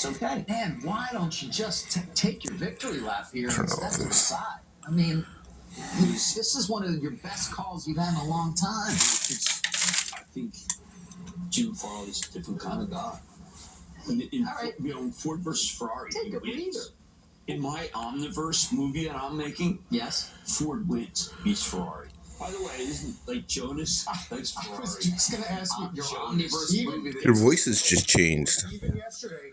that's okay. Man, why don't you just take your victory lap here Turn and step off to the this. side? I mean, this is one of your best calls you've had in a long time. I think Jim Farley's a different kind of guy. All right. You know, Ford versus Ferrari. Take a breather. In my Omniverse movie that I'm making, yes, Ford wins, beats Ferrari. By the way, isn't like Jonas likes Ferrari? I was just going to ask you, your Omniverse movie. Your voices just changed. Even yesterday,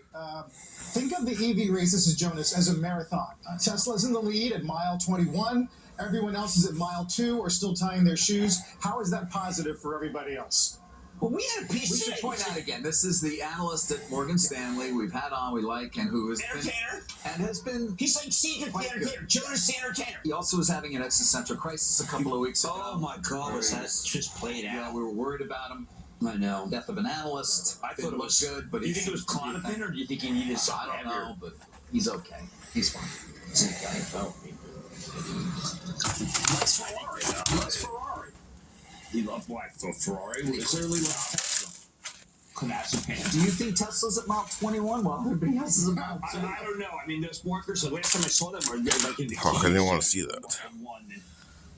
think of the EV race, this is Jonas, as a marathon. Tesla's in the lead at mile 21. Everyone else is at mile 2 or still tying their shoes. How is that positive for everybody else? Well, we had a piece. We should point out again. This is the analyst at Morgan Stanley. We've had on. We like and who has entertainer and has been. He's like Cedric the Entertainer, Jonas the Entertainer. He also was having an existential crisis a couple of weeks ago. Oh my God, was that just played out? Yeah, we were worried about him. I know. Death of an analyst. I thought it was good, but do you think it was Klonopin, or do you think he needed something? I don't know, but he's okay. He's fine. He's a guy felt me. Likes Ferrari. He likes Ferrari. He loved why for Ferrari. He clearly loves Tesla. Clonazepam. Do you think Tesla's at mile 21 while everybody else is at mile 2? I don't know. I mean, those markers, the last time I saw them were like in the I didn't want to see that.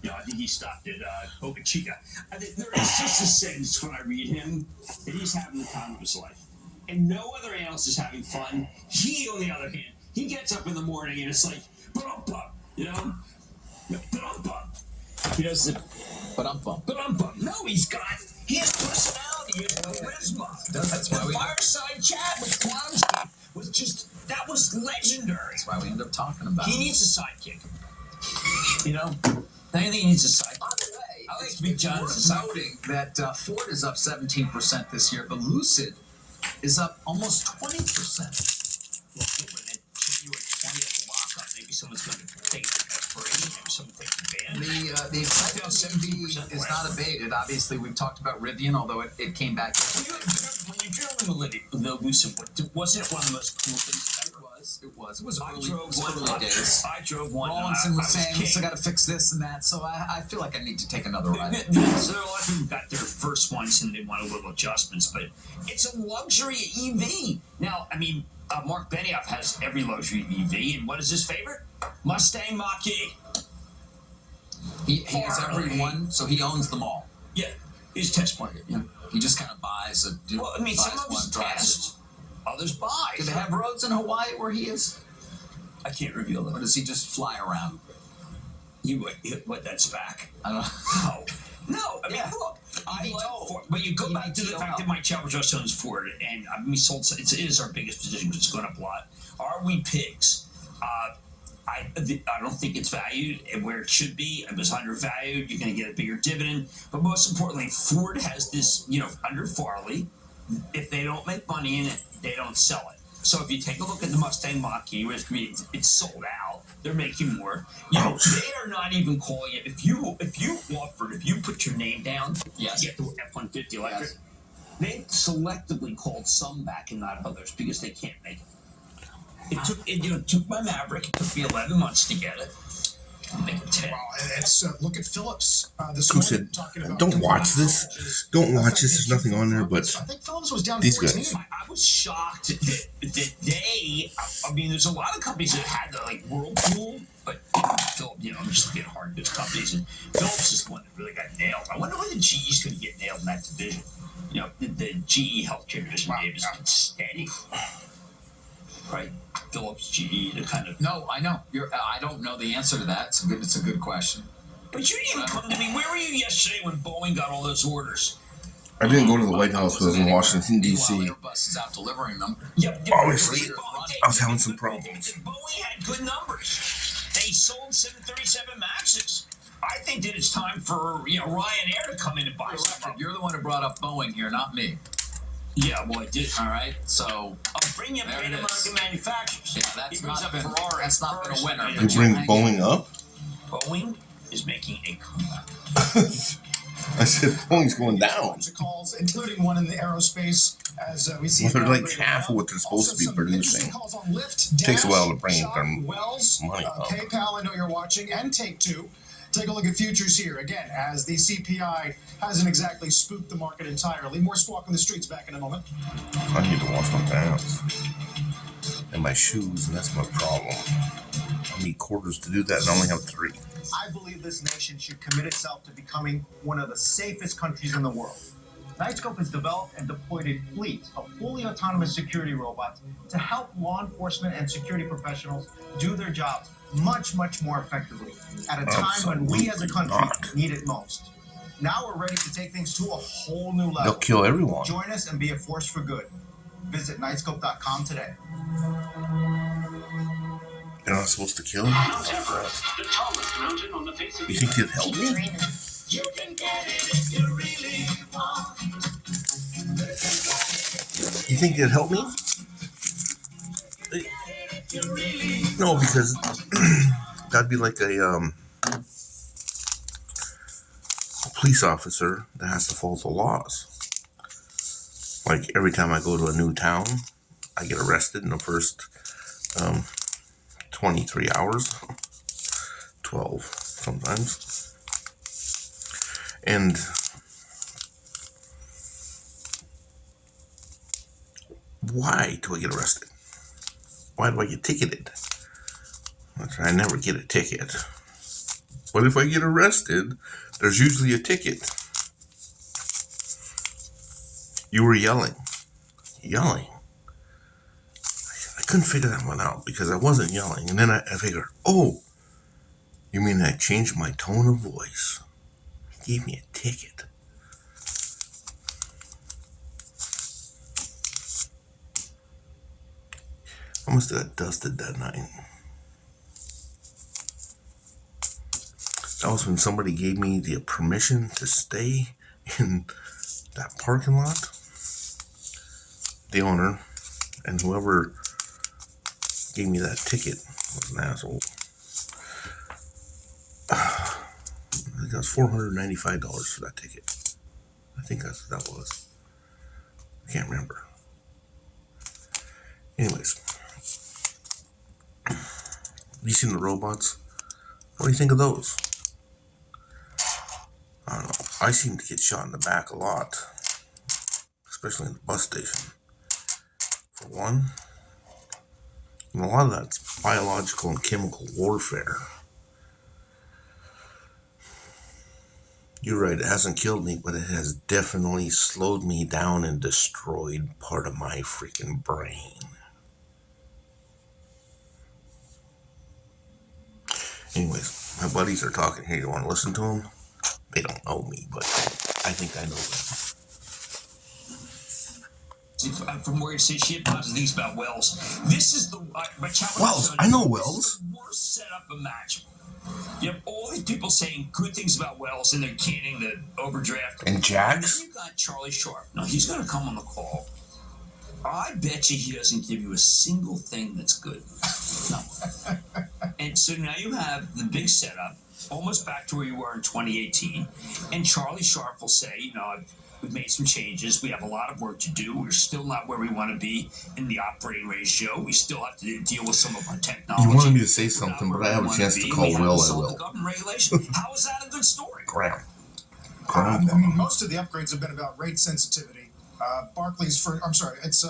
You know, I think he stopped at Boca Chica. I think there is just a sense when I read him that he's having the time of his life. And no other analyst is having fun. He, on the other hand, he gets up in the morning and it's like, ba-dum-bum, you know? Ba-dum-bum. He does the ba-dum-bum. Ba-dum-bum. No, he has personality, he has charisma. That's why the fireside chat with Quantum was just, that was legendary. That's why we end up talking about He needs a sidekick. You know? I think he needs a sidekick. By the way, I like Big John noting that Ford is up 17% this year, but Lucid is up almost 20%. Well, you were 20th lockup. Maybe someone's going to take the expiration. Maybe someone takes the ban. The excitement is not abated. Obviously, we've talked about Rivian, although it came back. When you drove in the Lucid, wasn't it one of the most cool things ever? It was early days. I drove one. Rawlinson was saying, we still got to fix this and that, so I feel like I need to take another ride. So a lot of people got their first ones and they want a little adjustments, but it's a luxury EV. Now, I mean, Mark Benioff has every luxury EV, and what is his favorite? Mustang Mach-E. He has every one, so he owns them all. Yeah, he's test market. Yeah, he just kind of buys a. Well, I mean, some of us test, others buy. Do they have roads in Hawaii where he is? I can't reveal that. Or does he just fly around? What, that's back? I don't know. No, I mean, look, I like Ford, but you go back to the fact that Mike Chavez owns Ford, and we sold. It is our biggest position because it's going up a lot. Are we pigs? I don't think it's valued where it should be. It was undervalued. You're going to get a bigger dividend, but most importantly, Ford has this. You know, under Farley, if they don't make money in it, they don't sell it. So if you take a look at the Mustang Mach-E, it's sold out. They're making more. You know, they are not even calling it. If you put your name down, yes, to get the F-150 electric, yes, they selectively called some back and not others because they can't make it. It took my Maverick. It took me 11 months to get it. I'll make it 10. Well, it's look at Phillips this Who morning said, talking about. don't watch this. Don't watch this. There's nothing on there, but I think Phillips was down these 14. guys. I was shocked that they. I mean, there's a lot of companies that had the like Whirlpool, but Phillips, you know, just looking at hard goods companies, and Phillips is the one that really got nailed. I wonder when the GE's going to get nailed in that division. You know, the GE healthcare division has been steady. Right, Phillips, GE, the kind of. No, I know. I don't know the answer to that. It's a good question. But you didn't even come to me. Where were you yesterday when Boeing got all those orders? I didn't go to the White House. I was in Washington, D.C. Airbus is out delivering them. Obviously, I was having some problems. Boeing had good numbers. They sold 737 Maxes. I think that it's time for Ryanair to come in and buy some. You're the one who brought up Boeing here, not me. Yeah, well, I did. All right, so I'll bring in American manufacturers. Yeah, that's not been a winner. You bring Boeing up? Boeing is making a comeback. I said Boeing's going down. Calls, including one in the aerospace, as we see. Well, they're like half of what they're supposed to be producing. Takes a while to bring their money up. PayPal, I know you're watching, and Take-Two. Take a look at futures here again, as the CPI hasn't exactly spooked the market entirely. More Squawk on the Streets back in a moment. I need to wash my pants. in my shoes, and that's my problem. I need quarters to do that, and I only have 3. I believe this nation should commit itself to becoming one of the safest countries in the world. Knightscope has developed and deployed a fleet of fully autonomous security robots to help law enforcement and security professionals do their jobs much, much more effectively at a time when we as a country need it most. Now we're ready to take things to a whole new level. They'll kill everyone. Join us and be a force for good. Visit Knightscope.com today. They're not supposed to kill him? Mount Everest, the tallest mountain on the face of the You think they'd help me? You can get it if you really want. You think they'd help me? No, because that'd be like a police officer that has to follow the laws. Like every time I go to a new town, I get arrested in the first 23 hours, 12 sometimes. And why do I get arrested? Why do I get ticketed? I never get a ticket. But if I get arrested, there's usually a ticket. You were yelling. I couldn't figure that one out because I wasn't yelling. And then I figured, oh, you mean I changed my tone of voice? He gave me a ticket. I must have got dusted that night. That was when somebody gave me the permission to stay in that parking lot. The owner and whoever gave me that ticket was an asshole. I think that was $495 for that ticket. I think that's what that was. I can't remember. Anyways, you seen the robots? What do you think of those? I don't know. I seem to get shot in the back a lot, especially in the bus station. For one, and a lot of that's biological and chemical warfare. You're right, it hasn't killed me, but it has definitely slowed me down and destroyed part of my freaking brain. Anyways, my buddies are talking here. You want to listen to them? They don't know me, but I think I know them. From where you say she had positive things about Wells. This is the my challenge. Wells, I know Wells. The worst setup imaginable. You have all these people saying good things about Wells, and they're canning the overdraft. And Jax? And then you got Charlie Sharp. Now he's going to come on the call. I bet you he doesn't give you a single thing that's good. No. And so now you have the big setup, almost back to where you were in 2018. And Charlie Sharp will say, you know, we've made some changes. We have a lot of work to do. We're still not where we want to be in the operating ratio. We still have to deal with some of our technology. You wanted me to say something, but I have a chance to call Will. I will. Government regulation. How is that a good story? Graham. Most of the upgrades have been about rate sensitivity. Barclays, it's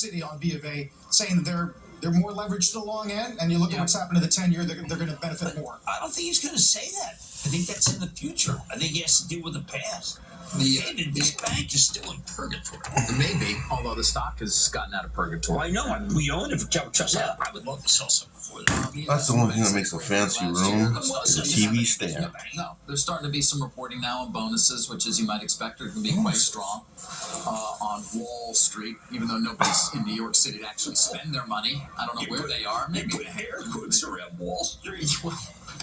Citi on B of A saying that they're more leveraged to the long end, and you look at what's happened to the 10-year, they're going to benefit more. I don't think he's going to say that. I think that's in the future. I think he has to deal with the past. This bank is still in purgatory. Maybe, although the stock has gotten out of purgatory. Well, I know. We own it for just I would love to sell some before that. That's the only thing that makes a fancy room is a TV stand. No, there's starting to be some reporting now on bonuses, which, as you might expect, are going to be quite strong on Wall Street, even though nobody's in New York City to actually spend their money. I don't know where they are. Maybe put hair hoods around Wall Street. Well,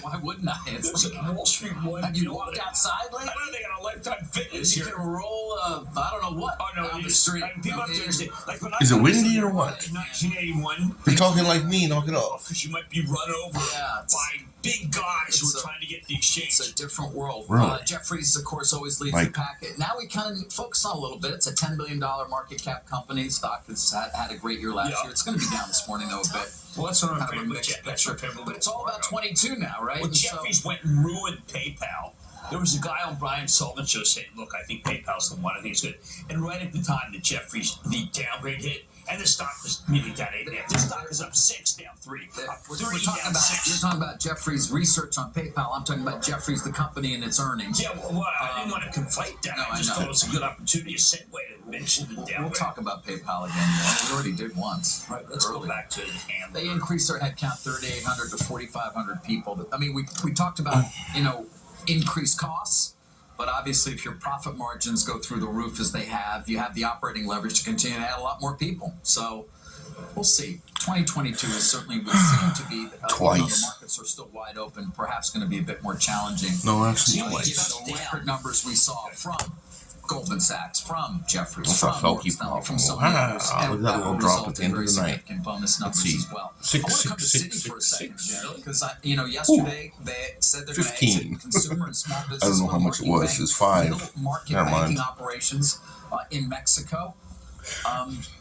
why wouldn't I? It's like Wall Street one. Have you walked outside lately? I know they got a Lifetime Fitness You here. can roll I don't know what down the street. People have to understand. Like when Is it windy or what? In 1981. You're talking like me, knock it off. Because you might be run over by big guys who are trying to get the exchange. It's a different world. Really? Jefferies, of course, always leads the packet. Now we kind of focus on a little bit. It's a $10 billion market cap company. Stock has had a great year last year. It's going to be down this morning, though, a bit. Well, that's what I'm kind of a mixed picture. But it's all about 22 now, right? Well, Jeffries went and ruined PayPal. There was a guy on Brian Sullivan's show saying, look, I think PayPal's the one. I think it's good. And right at the time that Jeffries, the downgrade hit, and the stock was nearly down 8.5. The stock is up 6, down 3, up We're 3, talking down about 6. you're talking about Jeffrey's research on PayPal. I'm talking about Jeffrey's the company and its earnings. Yeah, well, I didn't want to conflate that. No, I just I know. thought it was a good opportunity, a segue to mention the We'll downward. talk about PayPal again. Man. We already did once. Right, let's go earlier. back to the hammer. They increased their headcount 3,800 to 4,500 people. I mean, we talked about increased costs, but obviously, if your profit margins go through the roof as they have, you have the operating leverage to continue to add a lot more people. So we'll see. 2022 is certainly would seem to be even though the Twice. markets are still wide open, perhaps going to be a bit more challenging. No, actually Yeah, twice. The record numbers we saw from Goldman Sachs, from Jefferies, That's from a Morgan Felky Stanley, from problem. some of the others, Look at that little drop at the end of the night. significant bonus Let's numbers see. as well. Six, I want to come six, to six, Citi for a six, second, six. Jerry, because yesterday they said they're going to 15. exit consumer and small business. I don't know how much it market was. bank, It's 5. middle market Never mind. banking operations in Mexico.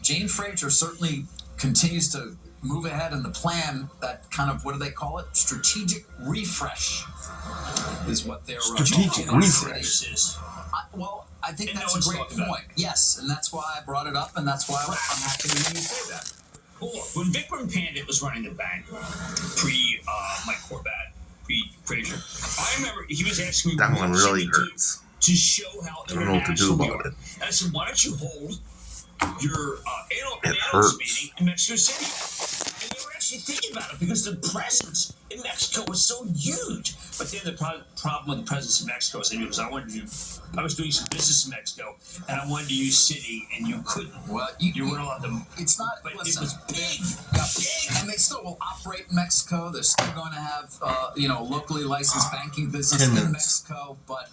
Jane Fraser certainly continues to move ahead in the plan. That kind of, what do they call it? Strategic refresh is what they're Strategic calling it. refresh. I think And no that's one's a great talked about point. Yes, and that's why I brought it up, and that's why I'm happy to hear you say that. Cool. When Vikram Pandit was running the bank, pre Mike Corbat, pre Fraser, I remember he was asking me That what one should really we do hurts. to show how I don't know what to do international we about are. it. And I said, why don't you hold your It analyst hurts. meeting in Mexico City? And they were actually thinking about it because the presence in Mexico was so huge. But then the problem with the presence in Mexico is because I was doing some business in Mexico, and I wanted to use Citi, and you couldn't. Well, You weren't allowed to. it's not, But listen, it was big. yeah, and they still will operate in Mexico. They're still going to have, locally licensed banking business 10 in minutes. Mexico. But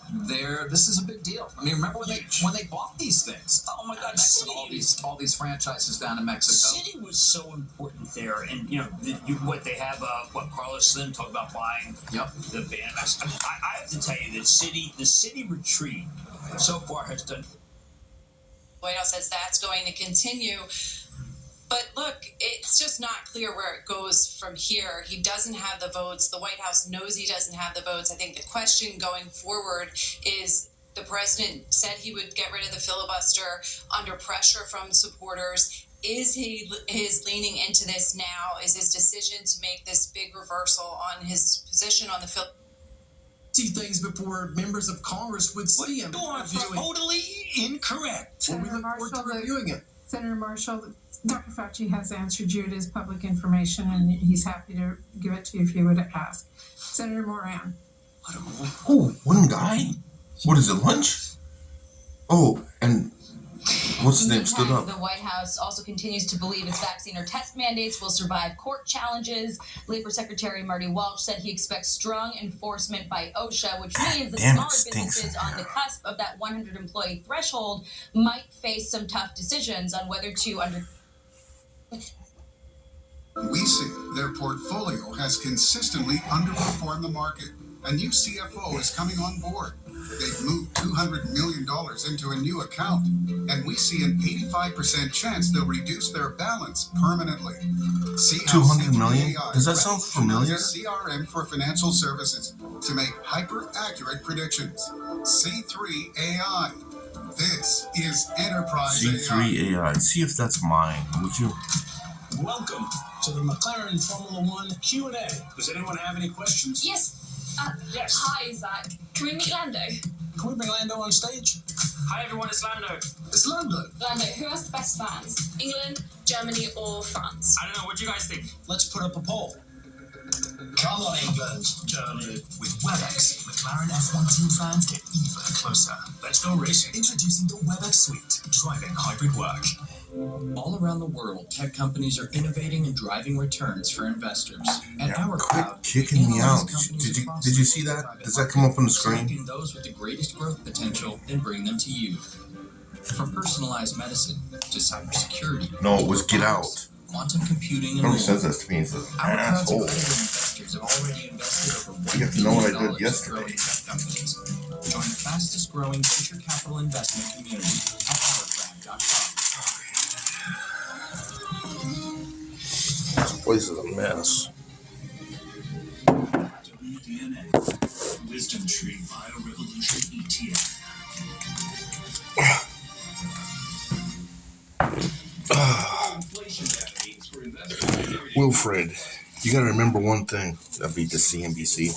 this is a big deal. I mean, remember when they bought these things? Oh my God, Mex- and Citi. all these franchises down in Mexico. Citi was so important there, and what they have. What Carlos Slim talked about buying Yep. the band. I have to tell you that the Citi retreat so far has done. White House says that's going to continue. But look, it's just not clear where it goes from here. He doesn't have the votes. The White House knows he doesn't have the votes. I think the question going forward is the president said he would get rid of the filibuster under pressure from supporters. Is he leaning into this now? Is his decision to make this big reversal on his position on the filibuster? Things before members of Congress would see him. You are totally incorrect. Well, we Senator look forward to Marshall, reviewing it. Senator Marshall, Dr. Fauci has answered you. It is public information, and he's happy to give it to you if you would ask. Senator Moran. Oh, one guy? What is it, lunch? Oh, and what's his name stood up? The White House also continues to believe its vaccine or test mandates will survive court challenges. Labor Secretary Marty Walsh said he expects strong enforcement by OSHA, which means that Damn, it smaller stinks businesses in on the here. cusp of that 100-employee threshold might face some tough decisions on whether to We see their portfolio has consistently underperformed the market. A new CFO is coming on board. They've moved $200 million into a new account, and we see an 85% chance they'll reduce their balance permanently. See how 200 million? C3AI Does that sound familiar? CRM for financial services to make hyper-accurate predictions. C3AI. This is Enterprise AI. C3 AI. See if that's mine, would you? Welcome to the McLaren Formula One Q&A. Does anyone have any questions? Yes. Yes. Hi, Zach. Can we meet Lando? Can we bring Lando on stage? Hi everyone, it's Lando. It's Lando. Lando, who has the best fans? England, Germany, or France? I don't know, what do you guys think? Let's put up a poll. Come on, England, Germany. With WebEx, McLaren F1 team fans get even closer. Let's go racing. Introducing the WebEx Suite, driving hybrid work. All around the world, tech companies are innovating and driving returns for investors. At our Quit crowd, kicking me analyze out. companies Did across you the see that? private Does that come up on the screen? selecting those with the greatest growth potential and bring them to you. From personalized medicine to cybersecurity. No, it was to Get robotics, Out. Quantum computing and Whoever more. says this to me is an Our crowd's asshole. accredited investors have already invested over $1 You have to know what I billion did in yesterday. growing tech companies. Join the fastest growing venture capital investment community at ourcrowd.com. This place is a mess. WDNA, Wisdom Tree BioRevolution ETF. Wilfred, you gotta remember one thing. That'd be the CNBC.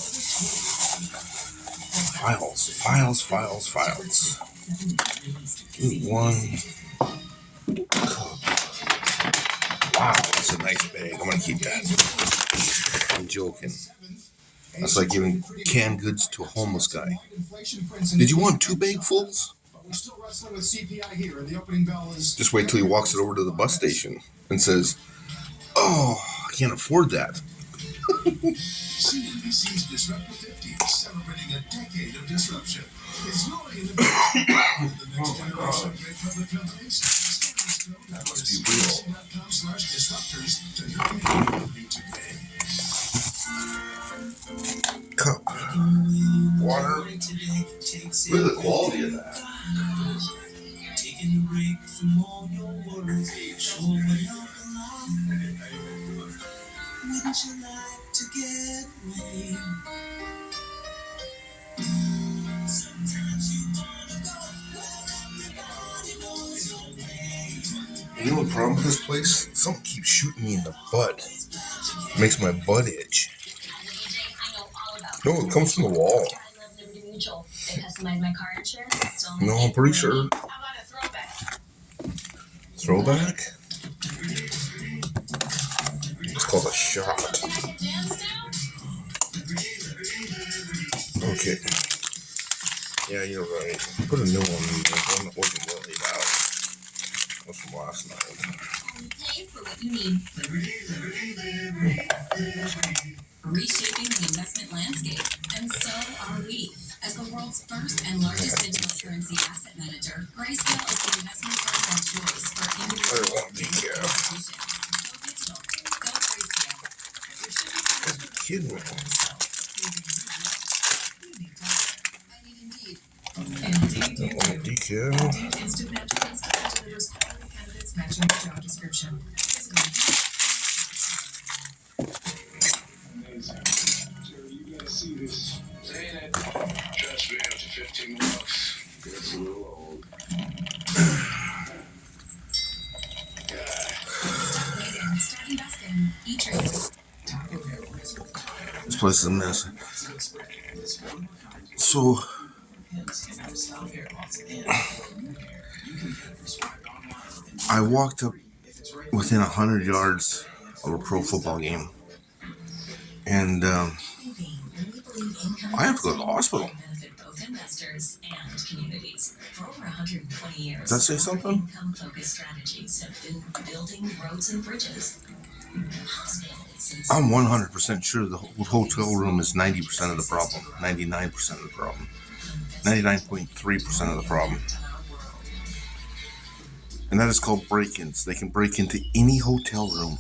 Files. Give me one cup. Wow, that's a nice bag. I'm gonna keep that. I'm joking. That's like giving canned goods to a homeless guy. Did you want 2 bagfuls? We're still wrestling with CPI here, and the opening bell is. Just wait till he walks it over to the bus station and says, "Oh, I can't afford that." CNBC's Disruptor 50, celebrating a decade of disruption. It's rolling in the next generation of great public companies. That must be real. CNBC.com/disruptors to join the company today. Cup. Water. Look at the quality of that. Taking a break from all your worries. Showing up alone. Wouldn't you like to get away? Sometimes you wanna go where everybody knows your name. You know the problem with this place? Something keeps shooting me in the butt. Makes my butt itch. No, it comes from the wall. I love Liberty Mutual. They customize my car insurance. No, I'm pretty sure. How about a throwback? Throwback? It's called a shot. Okay. Yeah, you're right. Put a new one in there. One that wasn't well laid out. That was from last night. Pay for what you need. Reshaping the investment landscape, and so are we. As the world's first and largest digital currency asset manager, Grayscale is the investment firm of choice for individuals and institutions. Go digital. Go Grayscale. Kidding me. Indeed. That one decal. Indeed Instant Match Grayscale delivers quality candidates matching the job description. Amazing. Jerry, you gotta see this. Saying it. Trust me, after 15 bucks, gets a little old. Stop waiting. Start investing. E-Trade. This place is a mess. So, I walked up within 100 yards of a pro football game, and I have to go to the hospital. Does that say something? I'm 100% sure the hotel room is 90% of the problem, 99% of the problem, 99.3% of the problem. And that is called break-ins. They can break into any hotel room